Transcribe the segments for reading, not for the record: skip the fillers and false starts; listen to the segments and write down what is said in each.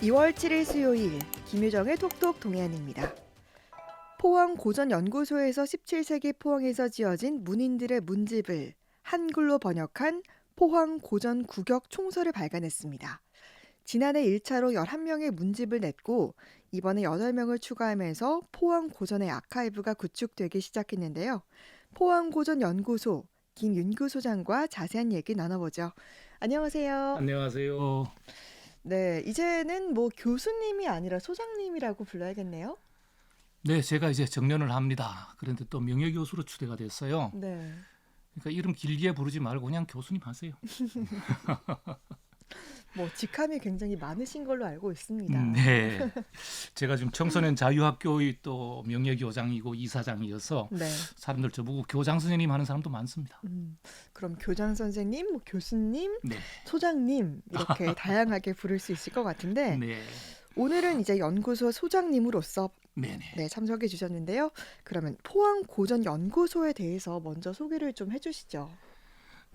2월 7일 수요일 김유정의 톡톡 동해안입니다. 포항 고전연구소에서 17세기 포항에서 지어진 문인들의 문집을 한글로 번역한 포항 고전 구격 총서를 발간했습니다. 지난해 1차로 11명의 문집을 냈고 이번에 8명을 추가하면서 포항 고전의 아카이브가 구축되기 시작했는데요. 포항 고전연구소 김윤규 소장과 자세한 얘기 나눠보죠. 안녕하세요. 안녕하세요. 네, 이제는 뭐 교수님이 아니라 소장님이라고 불러야겠네요. 네, 제가 이제 정년을 합니다. 그런데 또 명예교수로 추대가 됐어요. 네. 그러니까 이름 길게 부르지 말고 그냥 교수님 하세요. 뭐 직함이 굉장히 많으신 걸로 알고 있습니다. 네, 제가 지금 청소년 자유학교의 또 명예교장이고 이사장이어서 네. 사람들 저보고 교장 선생님 하는 사람도 많습니다. 그럼 교장 선생님, 뭐 교수님, 네, 소장님 이렇게 다양하게 부를 수 있을 것 같은데 네, 오늘은 이제 연구소 소장님으로서 네. 참석해 주셨는데요. 그러면 포항 고전 연구소에 대해서 먼저 소개를 좀 해주시죠.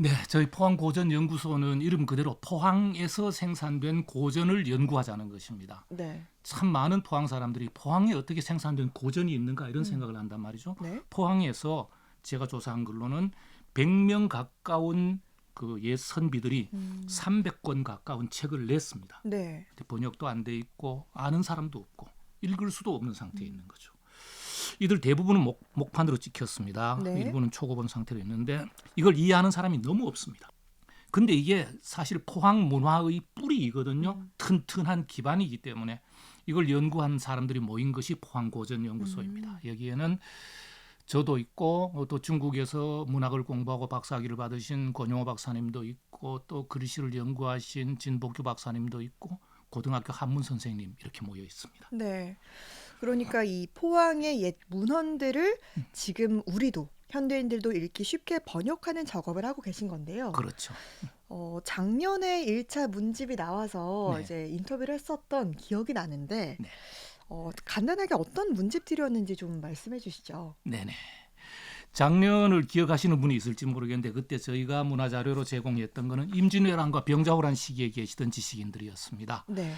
네, 저희 포항고전연구소는 이름 그대로 포항에서 생산된 고전을 연구하자는 것입니다. 네. 참 많은 포항 사람들이 포항에 어떻게 생산된 고전이 있는가 이런 생각을 한단 말이죠. 네. 포항에서 제가 조사한 걸로는 100명 가까운 그 옛 선비들이 300권 가까운 책을 냈습니다. 네. 번역도 안 돼 있고 아는 사람도 없고 읽을 수도 없는 상태에 있는 거죠. 이들 대부분은 목판으로 찍혔습니다. 네. 일부는 초고본 상태로 있는데 이걸 이해하는 사람이 너무 없습니다. 근데 이게 사실 포항 문화의 뿌리이거든요. 튼튼한 기반이기 때문에 이걸 연구한 사람들이 모인 것이 포항고전연구소입니다. 여기에는 저도 있고 또 중국에서 문학을 공부하고 박사학위를 받으신 권용호 박사님도 있고 또 그리시를 연구하신 진복규 박사님도 있고 고등학교 한문 선생님 이렇게 모여 있습니다. 네. 그러니까 이 포항의 옛 문헌들을 지금 우리도 현대인들도 읽기 쉽게 번역하는 작업을 하고 계신 건데요. 그렇죠. 작년에 1차 문집이 나와서 네. 이제 인터뷰를 했었던 기억이 나는데 네. 간단하게 어떤 문집들이었는지 좀 말씀해 주시죠. 네네. 작년을 기억하시는 분이 있을지 모르겠는데 그때 저희가 문화자료로 제공했던 거는 임진왜란과 병자호란 시기에 계시던 지식인들이었습니다. 네.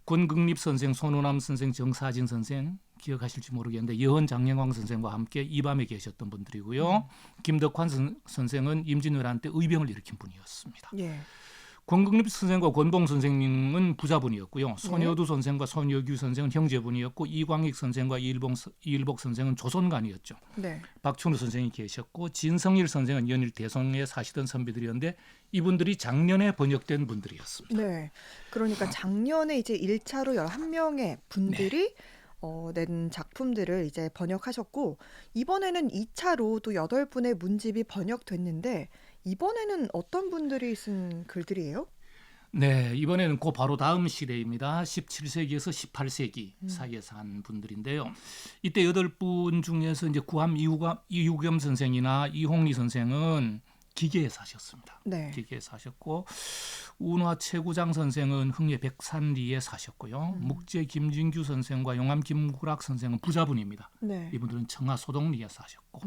권극립 선생, 손호남 선생, 정사진 선생 기억하실지 모르겠는데 여헌 장영광 선생과 함께 이 밤에 계셨던 분들이고요. 김덕환 선생은 임진왜란 때 의병을 일으킨 분이었습니다. 예. 권극립 선생과 권봉 선생님은 부자분이었고요. 손여두 선생과 손여규 선생은 형제분이었고 이광익 선생과 이일복 선생은 조선관이었죠. 네. 박춘우 선생이 계셨고 진성일 선생은 연일 대송에 사시던 선비들이었는데 이분들이 작년에 번역된 분들이었습니다. 네. 그러니까 작년에 이제 1차로 11명의 분들이 낸 작품들을 이제 번역하셨고 이번에는 2차로 또 8분의 문집이 번역됐는데 이번에는 어떤 분들이 쓴 글들이에요? 네, 이번에는 그 바로 다음 시대입니다. 17세기에서 18세기 사이에 산 분들인데요. 이때 8분 중에서 이제 구암 이후겸 선생이나 이홍리 선생은 기계에 사셨습니다. 네. 기계에 사셨고 운화 최구장 선생은 흥예 백산리에 사셨고요. 묵제 김진규 선생과 용암 김구락 선생은 부자분입니다. 네. 이분들은 청하 소동리에 사셨고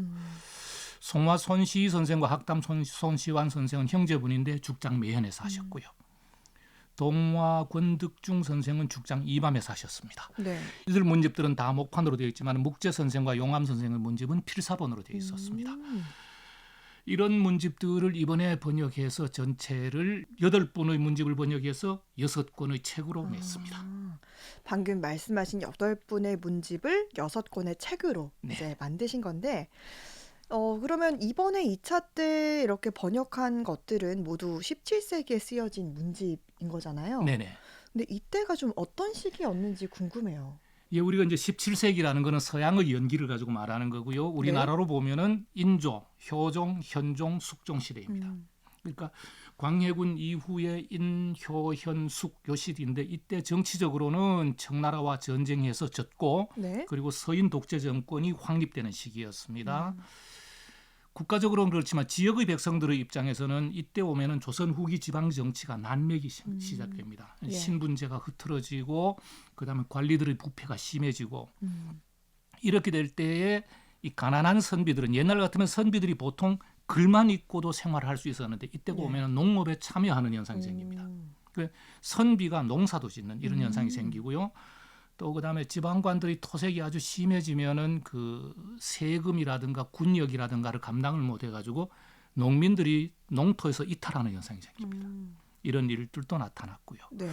송화 손시희 선생과 학담 손시환 선생은 형제분인데 죽장 매현에 사셨고요. 동화 권득중 선생은 죽장 이밤에 사셨습니다. 네. 이들 문집들은 다 목판으로 되어 있지만 묵제 선생과 용암 선생의 문집은 필사본으로 되어 있었습니다. 이런 문집들을 이번에 번역해서 전체를 8분의 문집을 번역해서 6권의 책으로 냈습니다. 방금 말씀하신 8분의 문집을 6권의 책으로 네. 이제 만드신 건데 그러면 이번에 2차 때 이렇게 번역한 것들은 모두 17세기에 쓰여진 문집인 거잖아요. 네네. 근데 이때가 좀 어떤 시기였는지 궁금해요. 예, 우리가 이제 17세기라는 거는 서양의 연기를 가지고 말하는 거고요. 우리나라로 보면은 인조, 효종, 현종, 숙종 시대입니다. 그러니까 광해군 이후에 인, 효, 현, 숙 요 시대인데 이때 정치적으로는 청나라와 전쟁해서 졌고 네. 그리고 서인 독재 정권이 확립되는 시기였습니다. 국가적으로는 그렇지만 지역의 백성들의 입장에서는 이때 오면은 조선 후기 지방 정치가 난맥이 시작됩니다. 예. 신분제가 흐트러지고 그다음에 관리들의 부패가 심해지고 이렇게 될 때에 이 가난한 선비들은 옛날 같으면 선비들이 보통 글만 읽고도 생활을 할 수 있었는데 이때 예. 보면은 농업에 참여하는 현상이 생깁니다. 그 선비가 농사도 짓는 이런 현상이 음. 생기고요. 또 그다음에 지방관들이 토색이 아주 심해지면은 그 세금이라든가 군역이라든가를 감당을 못 해가지고 농민들이 농토에서 이탈하는 현상이 생깁니다. 이런 일들도 나타났고요. 네.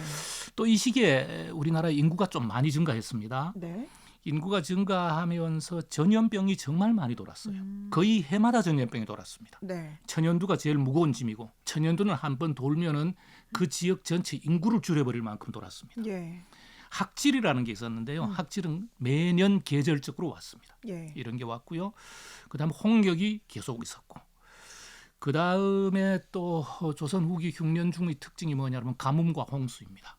또 이 시기에 우리나라 인구가 좀 많이 증가했습니다. 네. 인구가 증가하면서 전염병이 정말 많이 돌았어요. 거의 해마다 전염병이 돌았습니다. 네. 천연두가 제일 무거운 짐이고 천연두는 한번 돌면은 그 지역 전체 인구를 줄여버릴 만큼 돌았습니다. 예. 학질이라는 게 있었는데요. 학질은 매년 계절적으로 왔습니다. 예. 이런 게 왔고요. 그다음에 홍역이 계속 있었고 그다음에 또 조선 후기 흉년 중의 특징이 뭐냐면 가뭄과 홍수입니다.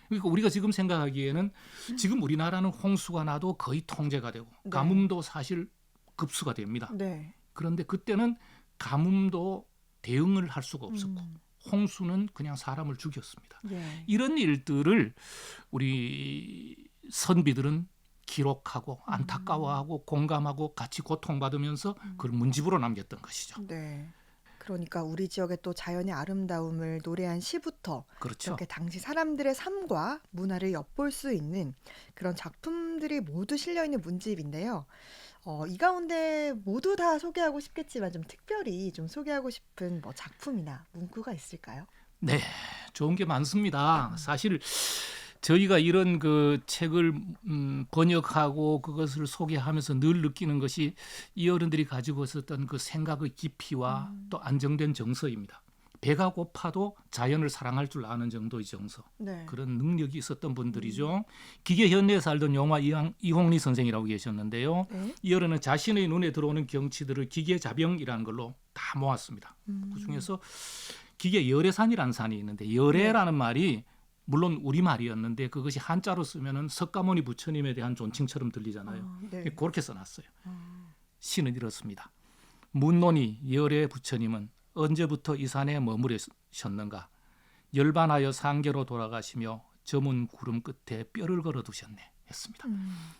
그러니까 우리가 지금 생각하기에는 지금 우리나라는 홍수가 나도 거의 통제가 되고 네. 가뭄도 사실 급수가 됩니다. 네. 그런데 그때는 가뭄도 대응을 할 수가 없었고 홍수는 그냥 사람을 죽였습니다. 예. 이런 일들을 우리 선비들은 기록하고 안타까워하고 공감하고 같이 고통받으면서 그걸 문집으로 남겼던 것이죠. 네. 그러니까 우리 지역의 또 자연의 아름다움을 노래한 시부터 그렇죠. 이렇게 당시 사람들의 삶과 문화를 엿볼 수 있는 그런 작품들이 모두 실려 있는 문집인데요. 이 가운데 모두 다 소개하고 싶겠지만 좀 특별히 좀 소개하고 싶은 뭐 작품이나 문구가 있을까요? 네, 좋은 게 많습니다. 사실 저희가 이런 그 책을 번역하고 그것을 소개하면서 늘 느끼는 것이 이 어른들이 가지고 있었던 그 생각의 깊이와 또 안정된 정서입니다. 배가 고파도 자연을 사랑할 줄 아는 정도의 정서. 네. 그런 능력이 있었던 분들이죠. 기계 현대에 살던 영화 이홍리 선생이라고 계셨는데요. 네. 이 어른은 자신의 눈에 들어오는 경치들을 기계 자병이라는 걸로 다 모았습니다. 그중에서 기계 열애산이라는 산이 있는데 열애라는 말이 물론 우리말이었는데 그것이 한자로 쓰면은 석가모니 부처님에 대한 존칭처럼 들리잖아요. 네. 그렇게 써놨어요. 시는 이렇습니다. 문논이 열애 부처님은 언제부터 이 산에 머무르셨는가? 열반하여 상계로 돌아가시며 저문 구름 끝에 뼈를 걸어두셨네 했습니다.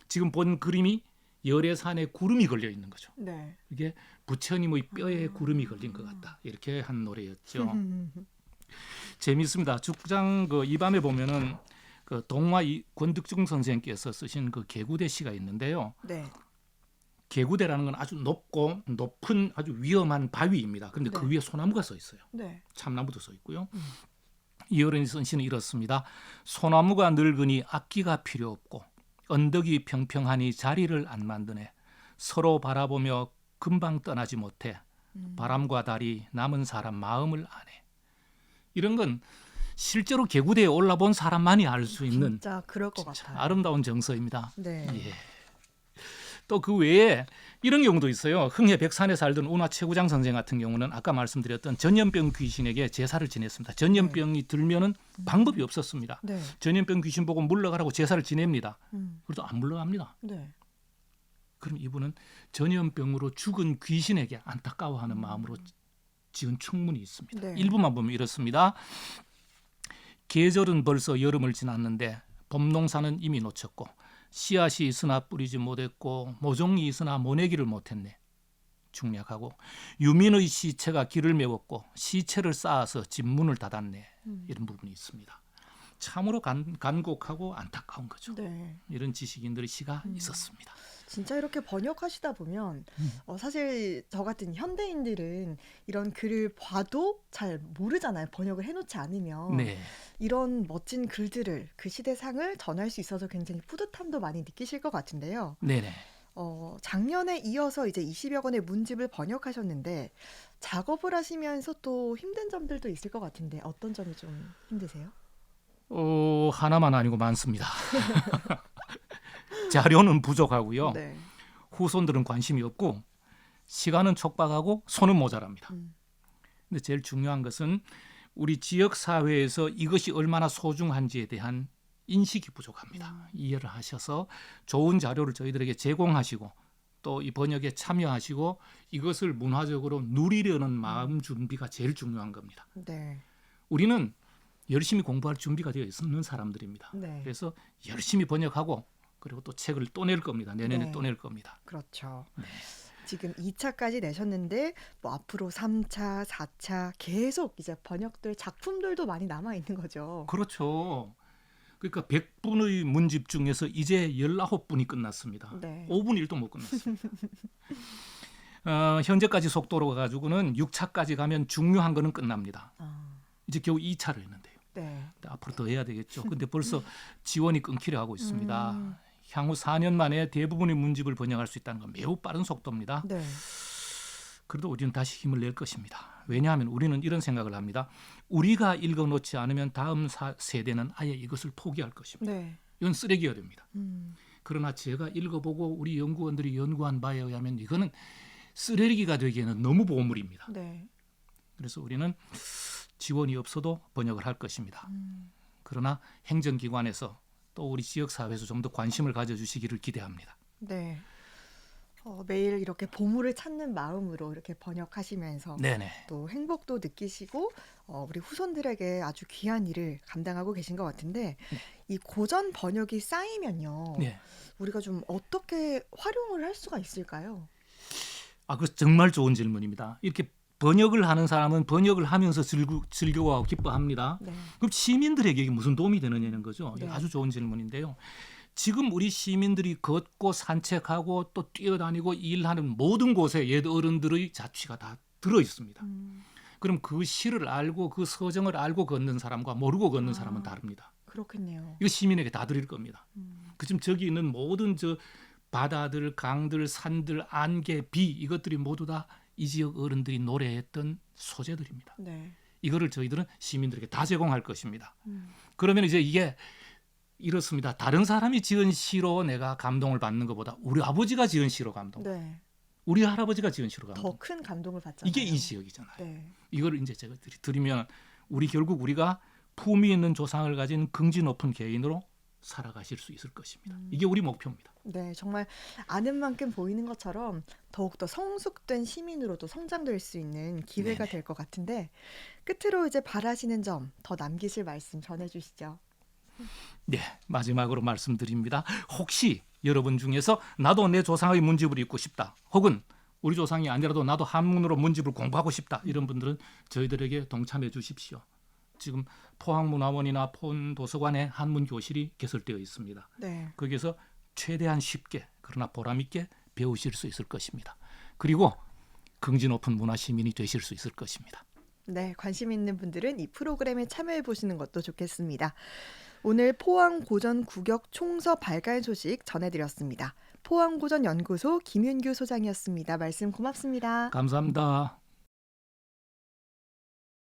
지금 본 그림이 열애산에 구름이 걸려 있는 거죠. 네. 이게 부처님의 뼈에 구름이 걸린 것 같다. 이렇게 한 노래였죠. 재미있습니다. 죽장 그 이 밤에 보면은 그 동화 권득중 선생께서 쓰신 그 개구대 시가 있는데요. 네. 개구대라는 건 아주 높은 아주 위험한 바위입니다. 그런데 그 네. 위에 소나무가 써 있어요. 네. 참나무도 써 있고요. 이 어른이 쓴 시는 이렇습니다. 소나무가 늙으니 악기가 필요 없고 언덕이 평평하니 자리를 안 만드네. 서로 바라보며 금방 떠나지 못해. 바람과 달이 남은 사람 마음을 아네. 이런 건 실제로 개구대에 올라본 사람만이 알 수 있는 진짜 그럴 것 진짜 같아요. 아름다운 정서입니다. 네. 예. 또 그 외에 이런 경우도 있어요. 흥해 백산에 살던 운하 최구장 선생 같은 경우는 아까 말씀드렸던 전염병 귀신에게 제사를 지냈습니다. 전염병이 들면은 방법이 없었습니다. 네. 전염병 귀신 보고 물러가라고 제사를 지냅니다. 그래도 안 물러갑니다. 네. 그럼 이분은 전염병으로 죽은 귀신에게 안타까워하는 마음으로 지은 충문이 있습니다. 네. 일부만 보면 이렇습니다. 계절은 벌써 여름을 지났는데 봄 농사는 이미 놓쳤고 씨앗이 있으나 뿌리지 못했고 모종이 있으나 모내기를 못했네. 중략하고 유민의 시체가 길을 메웠고 시체를 쌓아서 집 문을 닫았네. 이런 부분이 있습니다. 참으로 간곡하고 안타까운 거죠. 네. 이런 지식인들의 시가 있었습니다. 진짜 이렇게 번역하시다 보면 사실 저 같은 현대인들은 이런 글을 봐도 잘 모르잖아요. 번역을 해놓지 않으면. 네. 이런 멋진 글들을 그 시대상을 전할 수 있어서 굉장히 뿌듯함도 많이 느끼실 것 같은데요. 네네. 작년에 이어서 이제 20여 권의 문집을 번역하셨는데 작업을 하시면서 또 힘든 점들도 있을 것 같은데 어떤 점이 좀 힘드세요? 하나만 아니고 많습니다. 자료는 부족하고요. 네. 후손들은 관심이 없고 시간은 촉박하고 손은 모자랍니다. 근데 제일 중요한 것은 우리 지역 사회에서 이것이 얼마나 소중한지에 대한 인식이 부족합니다. 이해를 하셔서 좋은 자료를 저희들에게 제공하시고 또 이 번역에 참여하시고 이것을 문화적으로 누리려는 마음 준비가 제일 중요한 겁니다. 네. 우리는 열심히 공부할 준비가 되어 있는 사람들입니다. 네. 그래서 열심히 번역하고 그리고 또 책을 또 낼 겁니다. 내년에 네. 또 낼 겁니다. 그렇죠. 네. 지금 2차까지 내셨는데 뭐 앞으로 3차, 4차 계속 이제 번역될 작품들도 많이 남아 있는 거죠. 그렇죠. 그러니까 100분의 문집 중에서 이제 19분이 끝났습니다. 네. 5분 1도 못 끝났습니다. 현재까지 속도로 가지고는 6차까지 가면 중요한 거는 끝납니다. 이제 겨우 2차를 했는데요. 네. 앞으로 더 해야 되겠죠. 근데 벌써 지원이 끊기려 하고 있습니다. 음. 향후 4년 만에 대부분의 문집을 번역할 수 있다는 건 매우 빠른 속도입니다. 네. 그래도 우리는 다시 힘을 낼 것입니다. 왜냐하면 우리는 이런 생각을 합니다. 우리가 읽어놓지 않으면 다음 세대는 아예 이것을 포기할 것입니다. 네. 이건 쓰레기가 됩니다. 음. 그러나 제가 읽어보고 우리 연구원들이 연구한 바에 의하면 이거는 쓰레기가 되기에는 너무 보물입니다. 네. 그래서 우리는 지원이 없어도 번역을 할 것입니다. 음. 그러나 행정기관에서 또 우리 지역사회에서 좀 더 관심을 가져주시기를 기대합니다. 네. 매일 이렇게 보물을 찾는 마음으로 이렇게 번역하시면서 네네. 또 행복도 느끼시고 우리 후손들에게 아주 귀한 일을 감당하고 계신 것 같은데 이 고전 번역이 쌓이면요. 네. 우리가 좀 어떻게 활용을 할 수가 있을까요? 그 정말 좋은 질문입니다. 이렇게 번역을 하는 사람은 번역을 하면서 즐거워하고 기뻐합니다. 네. 그럼 시민들에게 이게 무슨 도움이 되느냐는 거죠. 네. 아주 좋은 질문인데요. 지금 우리 시민들이 걷고 산책하고 또 뛰어다니고 일하는 모든 곳에 옛 어른들의 자취가 다 들어 있습니다. 그럼 그 시를 알고 그 서정을 알고 걷는 사람과 모르고 걷는 사람은 다릅니다. 그렇겠네요. 이거 시민에게 다 드릴 겁니다. 음. 지금 저기 있는 모든 저 바다들, 강들, 산들, 안개, 비 이것들이 모두 다 이 지역 어른들이 노래했던 소재들입니다. 네. 이거를 저희들은 시민들에게 다 제공할 것입니다. 음. 그러면 이제 이게 이렇습니다. 다른 사람이 지은 시로 내가 감동을 받는 것보다 우리 아버지가 지은 시로 감동, 네. 우리 할아버지가 지은 시로 감동. 더 큰 감동을 받잖아요. 이게 이 지역이잖아요. 네. 이걸 이제 제가 드리면 결국 우리가 품위 있는 조상을 가진 긍지 높은 개인으로 살아가실 수 있을 것입니다. 이게 우리 목표입니다. 네, 정말 아는 만큼 보이는 것처럼 더욱더 성숙된 시민으로도 성장될 수 있는 기회가 네네. 될 것 같은데 끝으로 이제 바라시는 점 더 남기실 말씀 전해주시죠. 네, 마지막으로 말씀드립니다. 혹시 여러분 중에서 나도 내 조상의 문집을 읽고 싶다. 혹은 우리 조상이 아니라도 나도 한문으로 문집을 공부하고 싶다. 이런 분들은 저희들에게 동참해 주십시오. 지금 포항문화원이나 포항도서관에 한문 교실이 개설되어 있습니다. 네. 거기서 최대한 쉽게 그러나 보람 있게 배우실 수 있을 것입니다. 그리고 긍지 높은 문화 시민이 되실 수 있을 것입니다. 네, 관심 있는 분들은 이 프로그램에 참여해 보시는 것도 좋겠습니다. 오늘 포항고전 국역 총서 발간 소식 전해드렸습니다. 포항고전연구소 김윤규 소장이었습니다. 말씀 고맙습니다. 감사합니다.